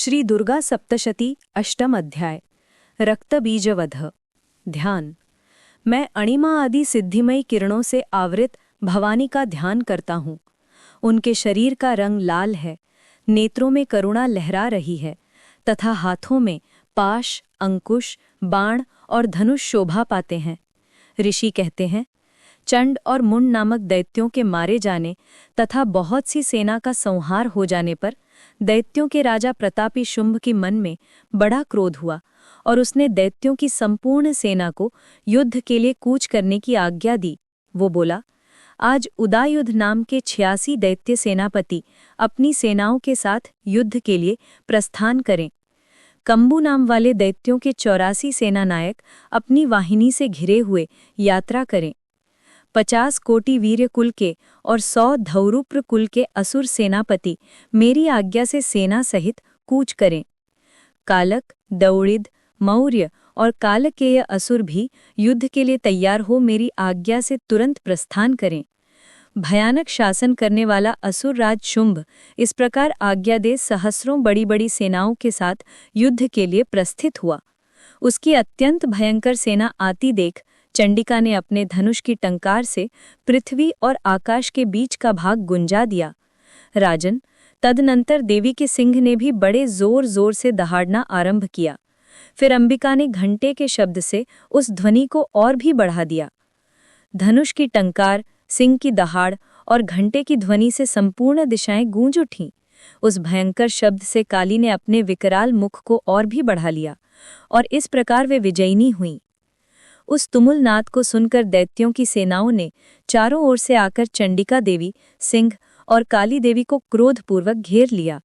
श्री दुर्गा सप्तशती अष्टम अध्याय रक्तबीजवध। ध्यान। मैं अणिमा आदि सिद्धिमयी किरणों से आवृत भवानी का ध्यान करता हूँ। उनके शरीर का रंग लाल है, नेत्रों में करुणा लहरा रही है तथा हाथों में पाश, अंकुश, बाण और धनुष शोभा पाते हैं। ऋषि कहते हैं, चंड और मुंड नामक दैत्यों के मारे जाने तथा बहुत सी सेना का संहार हो जाने पर दैत्यों के राजा प्रतापी शुंभ की मन में बड़ा क्रोध हुआ और उसने दैत्यों की संपूर्ण सेना को युद्ध के लिए कूच करने की आज्ञा दी। वो बोला, आज उदायुध नाम के 86 दैत्य सेनापति अपनी सेनाओं के साथ युद्ध के लिए प्रस्थान करें। कंबू नाम वाले दैत्यों के 84 सेनानायक अपनी वाहिनी से घिरे हुए यात्रा करें। 50 कोटि वीर्य कुल के और 100 धौरुप्र कुल के असुर सेनापति मेरी आज्ञा से सेना सहित कूच करें। कालक, दौड़िद, मौर्य और कालकेय असुर भी युद्ध के लिए तैयार हो मेरी आज्ञा से तुरंत प्रस्थान करें। भयानक शासन करने वाला असुर राज शुंभ इस प्रकार आज्ञा दे सहस्रों बड़ी बड़ी सेनाओं के साथ युद्ध के लिए प्रस्थित हुआ। उसकी अत्यंत भयंकर सेना आती देख चंडिका ने अपने धनुष की टंकार से पृथ्वी और आकाश के बीच का भाग गुंजा दिया। राजन, तदनंतर देवी के सिंह ने भी बड़े जोर जोर से दहाड़ना आरंभ किया। फिर अंबिका ने घंटे के शब्द से उस ध्वनि को और भी बढ़ा दिया। धनुष की टंकार, सिंह की दहाड़ और घंटे की ध्वनि से संपूर्ण दिशाएं गूंज उठीं। उस भयंकर शब्द से काली ने अपने विकराल मुख को और भी बढ़ा लिया और इस प्रकार वे विजयिनी हुईं। उस तुमुल नाद को सुनकर दैत्यों की सेनाओं ने चारों ओर से आकर चंडिका देवी, सिंह और काली देवी को क्रोधपूर्वक घेर लिया।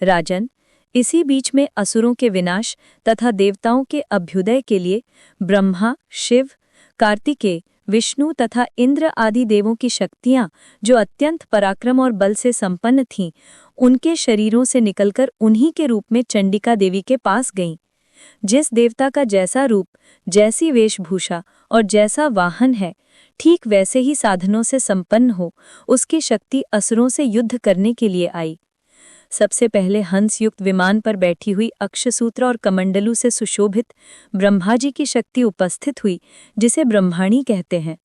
राजन, इसी बीच में असुरों के विनाश तथा देवताओं के अभ्युदय के लिए ब्रह्मा, शिव, कार्तिकेय, विष्णु तथा इंद्र आदि देवों की शक्तियां, जो अत्यंत पराक्रम और बल से संपन्न थीं, उनके शरीरों से निकलकर उन्हीं के रूप में चंडिका देवी के पास गईं। जिस देवता का जैसा रूप, जैसी वेशभूषा और जैसा वाहन है, ठीक वैसे ही साधनों से संपन्न हो, उसकी शक्ति असुरों से युद्ध करने के लिए आई। सबसे पहले हंस युक्त विमान पर बैठी हुई अक्षसूत्र और कमंडलू से सुशोभित ब्रह्मा जी की शक्ति उपस्थित हुई, जिसे ब्रह्माणी कहते हैं।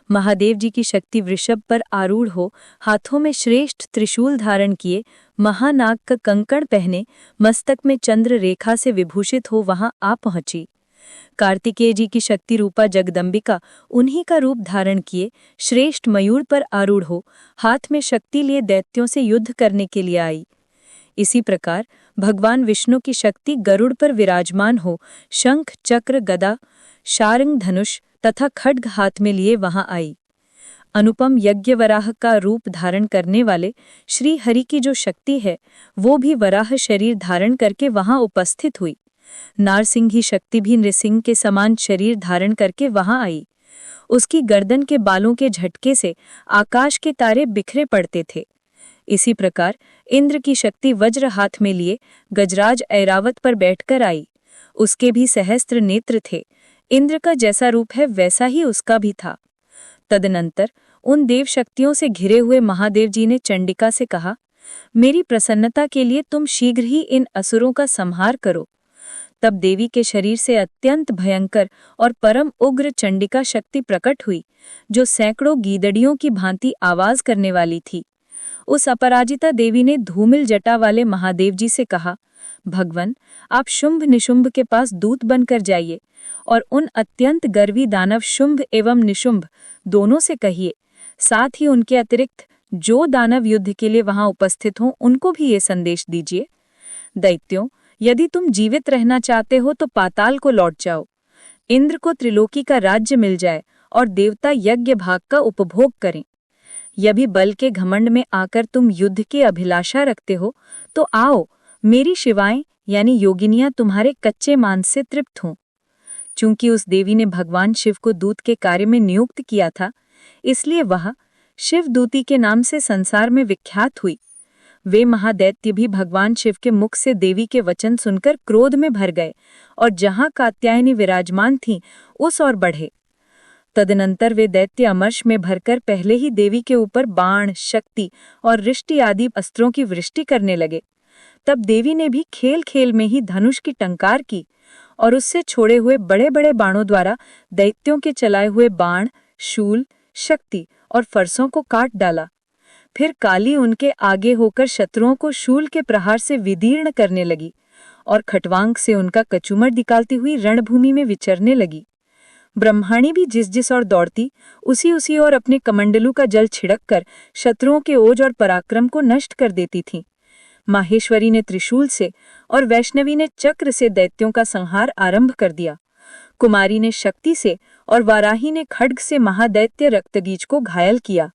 महादेव जी की शक्ति वृषभ पर आरूढ़ हो, हाथों में श्रेष्ठ त्रिशूल धारण किए, महानाग का कंकण पहने, मस्तक में चंद्र रेखा से विभूषित हो वहां आ पहुंची। कार्तिकेय जी की शक्ति रूपा जगदम्बिका उन्हीं का रूप धारण किए श्रेष्ठ मयूर पर आरूढ़ हो, हाथ में शक्ति लिए दैत्यों से युद्ध करने के लिए आई। इसी प्रकार भगवान विष्णु की शक्ति गरुड़ पर विराजमान हो, शंख, चक्र, गदा, शार्ंग, धनुष तथा खड्ग हाथ में लिए वहां आई। अनुपम यज्ञवराह का रूप धारण करने वाले श्री हरि की जो शक्ति है, वो भी वराह शरीर धारण करके वहां उपस्थित हुई। नारसिंही शक्ति भी नृसिंह के समान शरीर धारण करके वहां आई। उसकी गर्दन के बालों के झटके से आकाश के तारे बिखरे पड़ते थे। इसी प्रकार इंद्र की शक्ति वज्र हाथ में लिए गजराज ऐरावत पर बैठकर आई। उसके भी सहस्त्र नेत्र थे। इंद्र का जैसा रूप है वैसा ही उसका भी था। तदनंतर उन देव शक्तियों से घिरे हुए महादेव जी ने चंडिका से कहा, मेरी प्रसन्नता के लिए तुम शीघ्र ही इन असुरों का संहार करो। तब देवी के शरीर से अत्यंत भयंकर और परम उग्र चंडिका शक्ति प्रकट हुई, जो सैकड़ों गीदड़ियों की भांति आवाज करने वाली थी। उस अपराजिता देवी ने धूमिल जटा वाले महादेव जी से कहा, भगवन, आप शुंभ निशुंभ के पास दूत बनकर जाइए और उन अत्यंत गर्वी दानव शुंभ एवं निशुंभ दोनों से कहिए, साथ ही उनके अतिरिक्त जो दानव युद्ध के लिए वहां उपस्थित हों उनको भी ये संदेश दीजिए, दैत्यों, यदि तुम जीवित रहना चाहते हो तो पाताल को लौट जाओ। इंद्र को त्रिलोकी का राज्य मिल जाए और देवता यज्ञ भाग का उपभोग करें। यदि बल के घमंड में आकर तुम युद्ध की अभिलाषा रखते हो तो आओ, मेरी शिवाएं यानी योगिनियां तुम्हारे कच्चे मांस से तृप्त हों। चूंकि उस देवी ने भगवान शिव को दूत के कार्य में नियुक्त किया था, इसलिए वह शिवदूती के नाम से संसार में विख्यात हुई। वे महादैत्य भी भगवान शिव के मुख से देवी के वचन सुनकर क्रोध में भर गए और जहां कात्यायनी विराजमान थीं उस ओर बढ़े। तदनंतर वे दैत्य अमर्ष में भरकर पहले ही देवी के ऊपर बाण, शक्ति और रिष्टि आदि अस्त्रों की वृष्टि करने लगे। तब देवी ने भी खेल खेल में ही धनुष की टंकार की और उससे छोड़े हुए बड़े बड़े बाणों द्वारा दैत्यों के चलाए हुए बाण, शूल, शक्ति और फरसों को काट डाला। फिर काली उनके आगे होकर शत्रुओं को शूल के प्रहार से विदीर्ण करने लगी और खटवांग से उनका कचूमर निकालती हुई रणभूमि में विचरने लगी। ब्रह्माणी भी जिस ओर दौड़ती उसी ओर अपने कमंडलू का जल छिड़क कर शत्रुओं के ओज और पराक्रम को नष्ट कर देती थीं। माहेश्वरी ने त्रिशूल से और वैष्णवी ने चक्र से दैत्यों का संहार आरंभ कर दिया। कुमारी ने शक्ति से और वाराही ने खड्ग से महादैत्य रक्तगीज को घायल किया।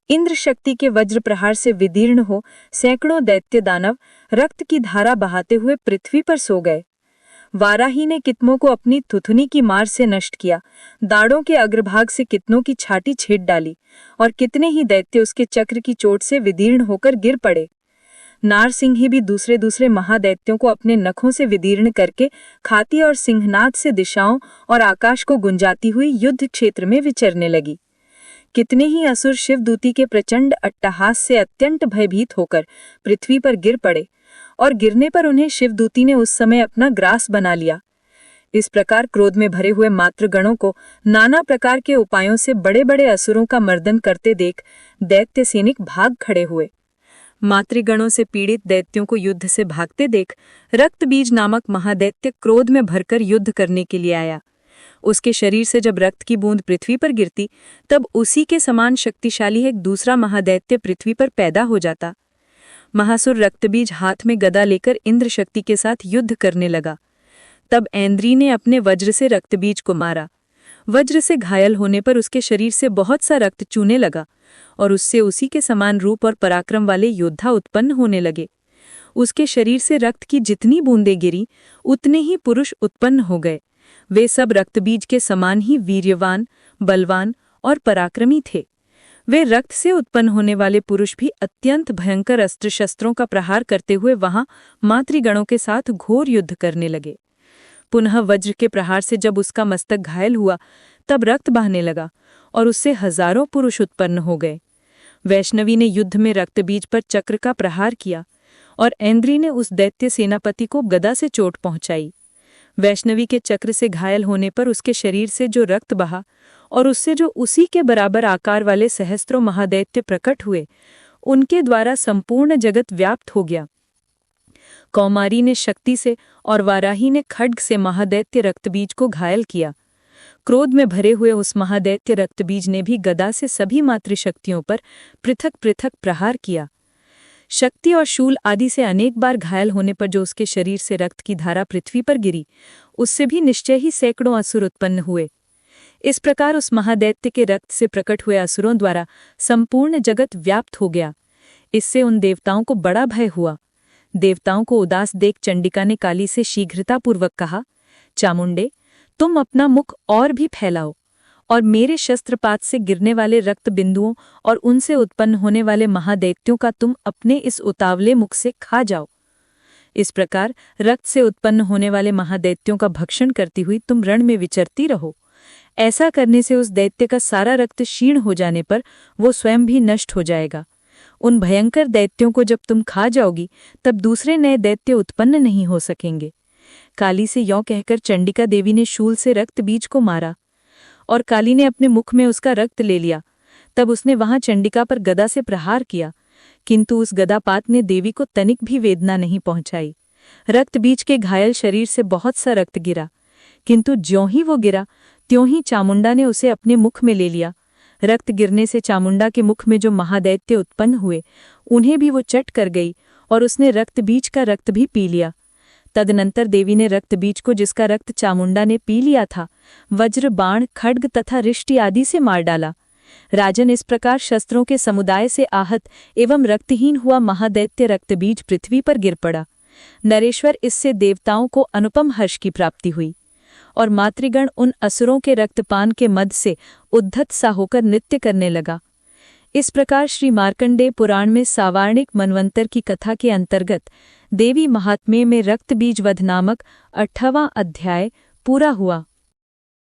इंद्र शक्ति के वज्र प्रहार से विदीर्ण हो सैकड़ों दैत्य दानव रक्त की धारा बहाते हुए पृथ्वी पर सो गए। वाराही ने कितनों को अपनी थुथुनी की मार से नष्ट किया, दाढ़ों के अग्रभाग से कितनों की छाती छेद डाली और कितने ही दैत्य उसके चक्र की चोट से विदीर्ण होकर गिर पड़े। नारसिंही भी दूसरे महादैत्यों को अपने नखों से विदीर्ण करके खाती और सिंहनाद से दिशाओं और आकाश को गुंजाती हुई युद्ध क्षेत्र में विचरने लगी। कितने ही असुर शिवदूती के प्रचंड अट्टहास से अत्यंत भयभीत होकर पृथ्वी पर गिर पड़े और गिरने पर उन्हें शिवदूती ने उस समय अपना ग्रास बना लिया। इस प्रकार क्रोध में भरे हुए मातृगणों को नाना प्रकार के उपायों से बड़े बड़े असुरों का मर्दन करते देख दैत्य सैनिक भाग खड़े हुए। मातृगणों से पीड़ित दैत्यों को युद्ध से भागते देख रक्तबीज नामक महादैत्य क्रोध में भरकर युद्ध करने के लिए आया। उसके शरीर से जब रक्त की बूंद पृथ्वी पर गिरती तब उसी के समान शक्तिशाली एक दूसरा महादैत्य पृथ्वी पर पैदा हो जाता। महासुर रक्तबीज हाथ में गदा लेकर इंद्र शक्ति के साथ युद्ध करने लगा। तब ऐन्द्री ने अपने वज्र से रक्तबीज को मारा। वज्र से घायल होने पर उसके शरीर से बहुत सा रक्त चूने लगा और उससे उसी के समान रूप और पराक्रम वाले योद्धा उत्पन्न होने लगे। उसके शरीर से रक्त की जितनी बूंदें गिरी उतने ही पुरुष उत्पन्न हो गए। वे सब रक्तबीज के समान ही वीर्यवान, बलवान और पराक्रमी थे। वे रक्त से उत्पन्न होने वाले पुरुष भी अत्यंत भयंकर अस्त्र शस्त्रों का प्रहार करते हुए वहां मातृगणों के साथ घोर युद्ध करने लगे। पुनः वज्र के प्रहार से जब उसका मस्तक घायल हुआ तब रक्त बहने लगा और उससे हजारों पुरुष उत्पन्न हो गए। वैष्णवी ने युद्ध में रक्तबीज पर चक्र का प्रहार किया और ऐन्द्री ने उस दैत्य सेनापति को गदा से चोट पहुंचाई। वैष्णवी के चक्र से घायल होने पर उसके शरीर से जो रक्त बहा और उससे जो उसी के बराबर आकार वाले सहस्त्रों महादैत्य प्रकट हुए, उनके द्वारा संपूर्ण जगत व्याप्त हो गया। कौमारी ने शक्ति से और वाराही ने खड्ग से महादैत्य रक्तबीज को घायल किया। क्रोध में भरे हुए उस महादैत्य रक्तबीज ने भी गदा से सभी मातृशक्तियों पर पृथक पृथक प्रहार किया। शक्ति और शूल आदि से अनेक बार घायल होने पर जो उसके शरीर से रक्त की धारा पृथ्वी पर गिरी, उससे भी निश्चय ही सैकड़ों असुर उत्पन्न हुए। इस प्रकार उस महादैत्य के रक्त से प्रकट हुए असुरों द्वारा संपूर्ण जगत व्याप्त हो गया। इससे उन देवताओं को बड़ा भय हुआ। देवताओं को उदास देख चंडिका ने काली से शीघ्रतापूर्वक कहा, चामुंडे, तुम अपना मुख और भी फैलाओ और मेरे शस्त्रपात से गिरने वाले रक्त बिंदुओं और उनसे उत्पन्न होने वाले महादैत्यों का तुम अपने इस उतावले मुख से खा जाओ। इस प्रकार रक्त से उत्पन्न होने वाले महादैत्यों का भक्षण करती हुई तुम रण में विचरती रहो। ऐसा करने से उस दैत्य का सारा रक्त क्षीण हो जाने पर वो स्वयं भी नष्ट हो जाएगा। उन भयंकर दैत्यों को जब तुम खा जाओगी तब दूसरे नए दैत्य उत्पन्न नहीं हो सकेंगे। काली से यों कहकर चंडिका देवी ने शूल से रक्त बीज को मारा और काली ने अपने मुख में उसका रक्त ले लिया। तब उसने वहां चंडिका पर गदा से प्रहार किया, किंतु उस गदापात ने देवी को तनिक भी वेदना नहीं पहुंचाई। रक्त बीज के घायल शरीर से बहुत सा रक्त गिरा, किंतु ज्यों ही वो गिरा त्यों ही चामुंडा ने उसे अपने मुख में ले लिया। रक्त गिरने से चामुंडा के मुख में जो महादैत्य उत्पन्न हुए उन्हें भी वो चट कर गई और उसने रक्त बीज का रक्त भी पी लिया। तदनंतर देवी ने रक्त बीज को, जिसका रक्त चामुंडा ने पी लिया था, वज्र, बाण, खड्ग तथा रिष्टि आदि से मार डाला। राजन, इस प्रकार शस्त्रों के समुदाय से आहत एवं रक्तहीन हुआ महादैत्य रक्तबीज पृथ्वी पर गिर पड़ा। नरेश्वर, इससे देवताओं को अनुपम हर्ष की प्राप्ति हुई और मातृगण उन असुरों के रक्तपान के मद से उद्धत सा होकर नृत्य करने लगा। इस प्रकार श्री मार्कंडेय पुराण में सावार्णिक मनवंतर की कथा के अंतर्गत देवी महात्म्य में रक्तबीज वध नामक 8वां अध्याय पूरा हुआ।